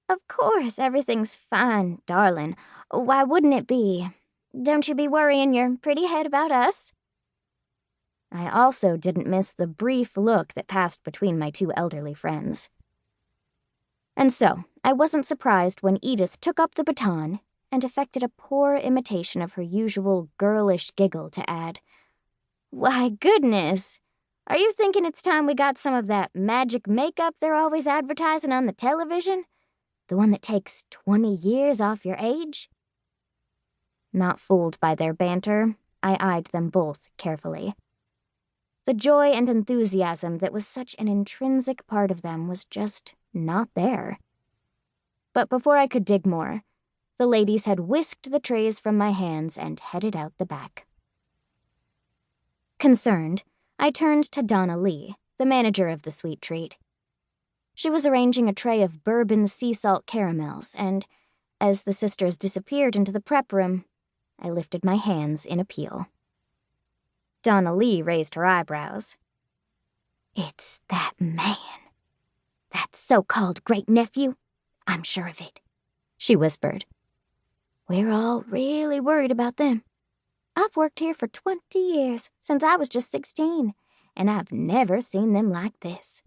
Of course, everything's fine, darling. Why wouldn't it be? Don't you be worrying your pretty head about us. I also didn't miss the brief look that passed between my two elderly friends. And so, I wasn't surprised when Edith took up the baton and affected a poor imitation of her usual girlish giggle to add, "Why, goodness! Are you thinking it's time we got some of that magic makeup they're always advertising on the television? The one that takes 20 years off your age?" Not fooled by their banter, I eyed them both carefully. The joy and enthusiasm that was such an intrinsic part of them was just not there. But before I could dig more, the ladies had whisked the trays from my hands and headed out the back. Concerned, I turned to Donna Lee, the manager of the sweet treat. She was arranging a tray of bourbon sea salt caramels, and as the sisters disappeared into the prep room, I lifted my hands in appeal. Donna Lee raised her eyebrows. "It's that man. That so-called great-nephew. I'm sure of it," she whispered. "We're all really worried about them. I've worked here for 20 years, since I was just 16, and I've never seen them like this."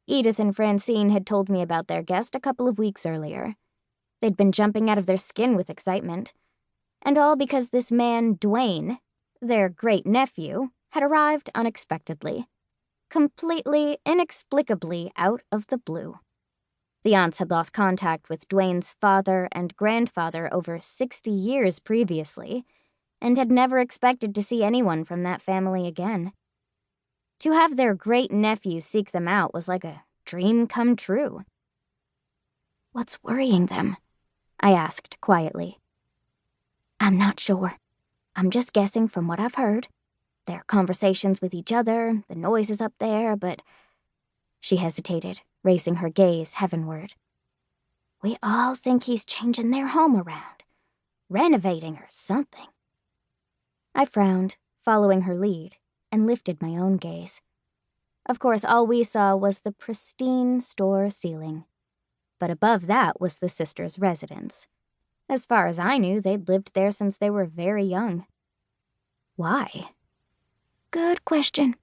Edith and Francine had told me about their guest a couple of weeks earlier. They'd been jumping out of their skin with excitement. And all because this man, Dwayne, their great-nephew, had arrived unexpectedly. Completely, inexplicably out of the blue. The aunts had lost contact with Dwayne's father and grandfather over 60 years previously, and had never expected to see anyone from that family again. To have their great-nephew seek them out was like a dream come true. "What's worrying them?" I asked quietly. "I'm not sure. I'm just guessing from what I've heard. Their conversations with each other, the noises up there, but..." She hesitated, raising her gaze heavenward. "We all think he's changing their home around, renovating or something." I frowned, following her lead, and lifted my own gaze. Of course, all we saw was the pristine store ceiling. But above that was the sisters' residence. As far as I knew, they'd lived there since they were very young. Why? Good question.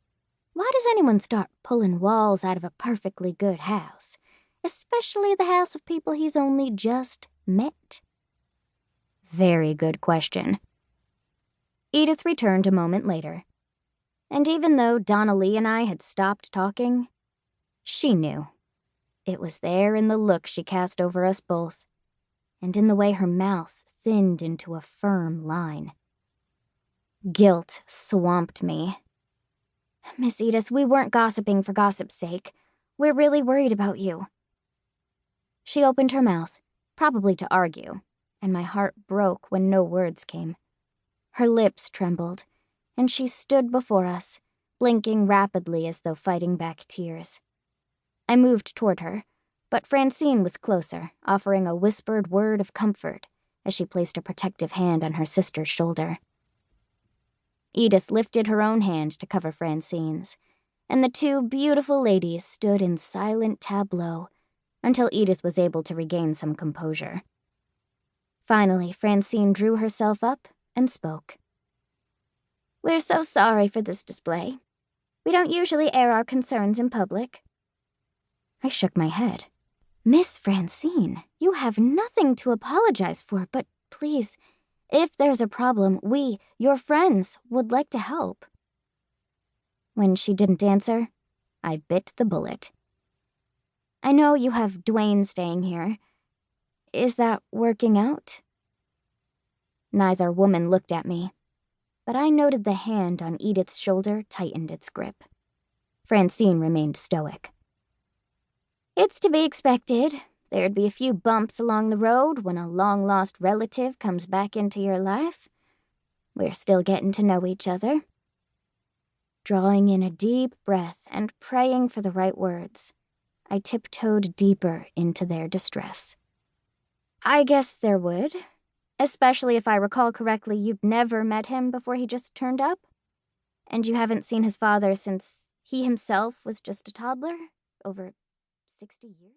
Why does anyone start pulling walls out of a perfectly good house, especially the house of people he's only just met? Very good question. Edith returned a moment later, and even though Donna Lee and I had stopped talking, she knew. It was there in the look she cast over us both, and in the way her mouth thinned into a firm line. Guilt swamped me. "Miss Edith, we weren't gossiping for gossip's sake. We're really worried about you." She opened her mouth, probably to argue, and my heart broke when no words came. Her lips trembled, and she stood before us, blinking rapidly as though fighting back tears. I moved toward her, but Francine was closer, offering a whispered word of comfort as she placed a protective hand on her sister's shoulder. Edith lifted her own hand to cover Francine's, and the two beautiful ladies stood in silent tableau until Edith was able to regain some composure. Finally, Francine drew herself up and spoke. "We're so sorry for this display. We don't usually air our concerns in public." I shook my head. "Miss Francine, you have nothing to apologize for, but please, if there's a problem, we, your friends, would like to help." When she didn't answer, I bit the bullet. "I know you have Dwayne staying here. Is that working out?" Neither woman looked at me, but I noted the hand on Edith's shoulder tightened its grip. Francine remained stoic. "It's to be expected. There'd be a few bumps along the road when a long-lost relative comes back into your life. We're still getting to know each other." Drawing in a deep breath and praying for the right words, I tiptoed deeper into their distress. "I guess there would. Especially if I recall correctly, you'd never met him before he just turned up? And you haven't seen his father since he himself was just a toddler? Over 60 years?"